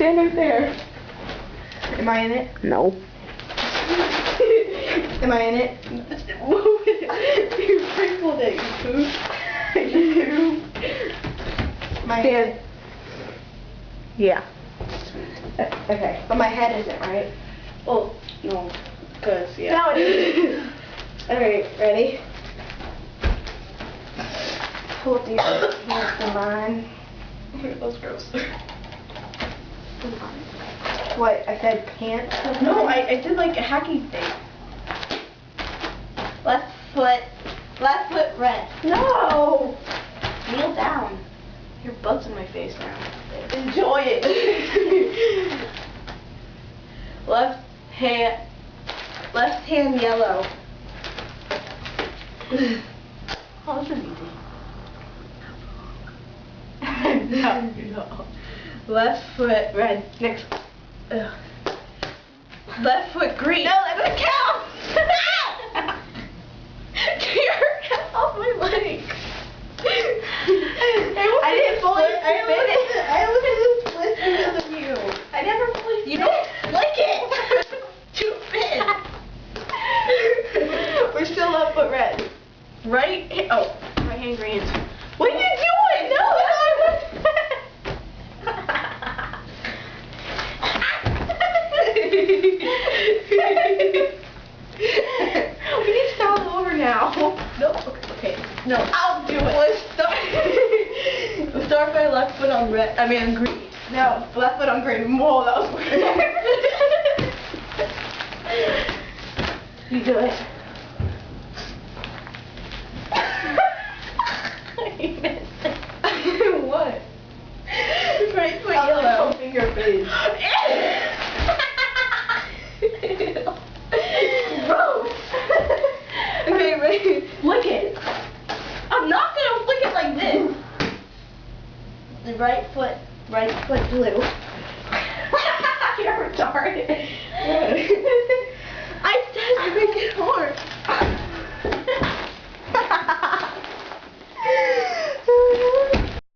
Stand right there. Am I in it? No. Am I in it? You wrinkled it, you poop. You poop. Am I in it? Yeah. Okay, but my head isn't, right? Oh, no. Because, yeah. No, it is. Alright, ready? Pull these pants in mine. That's gross. What? I said pants? No, I did like a hacky thing. Left foot red. No! Kneel down. Your butt's in my face now. Enjoy it. Left hand yellow. Oh, this is easy. No. Left foot red. Next. Ugh. Left foot green. No, that doesn't count! Get off my leg. I didn't fully finish. I looked at this list because of you. I never fully You don't like it. Stupid. We're still left foot red. Right hand green. What are you doing? No, we need to start over now. No, okay. No, I'll do it. Let's start. Let's start by left foot on red. I mean on green. No, left foot on green. Whoa, that was weird. You do it. What? Right foot I'll yellow. like in your face. Gross. Okay, ready? Lick it. I'm not gonna flick it like this. The right foot blue. You're retarded.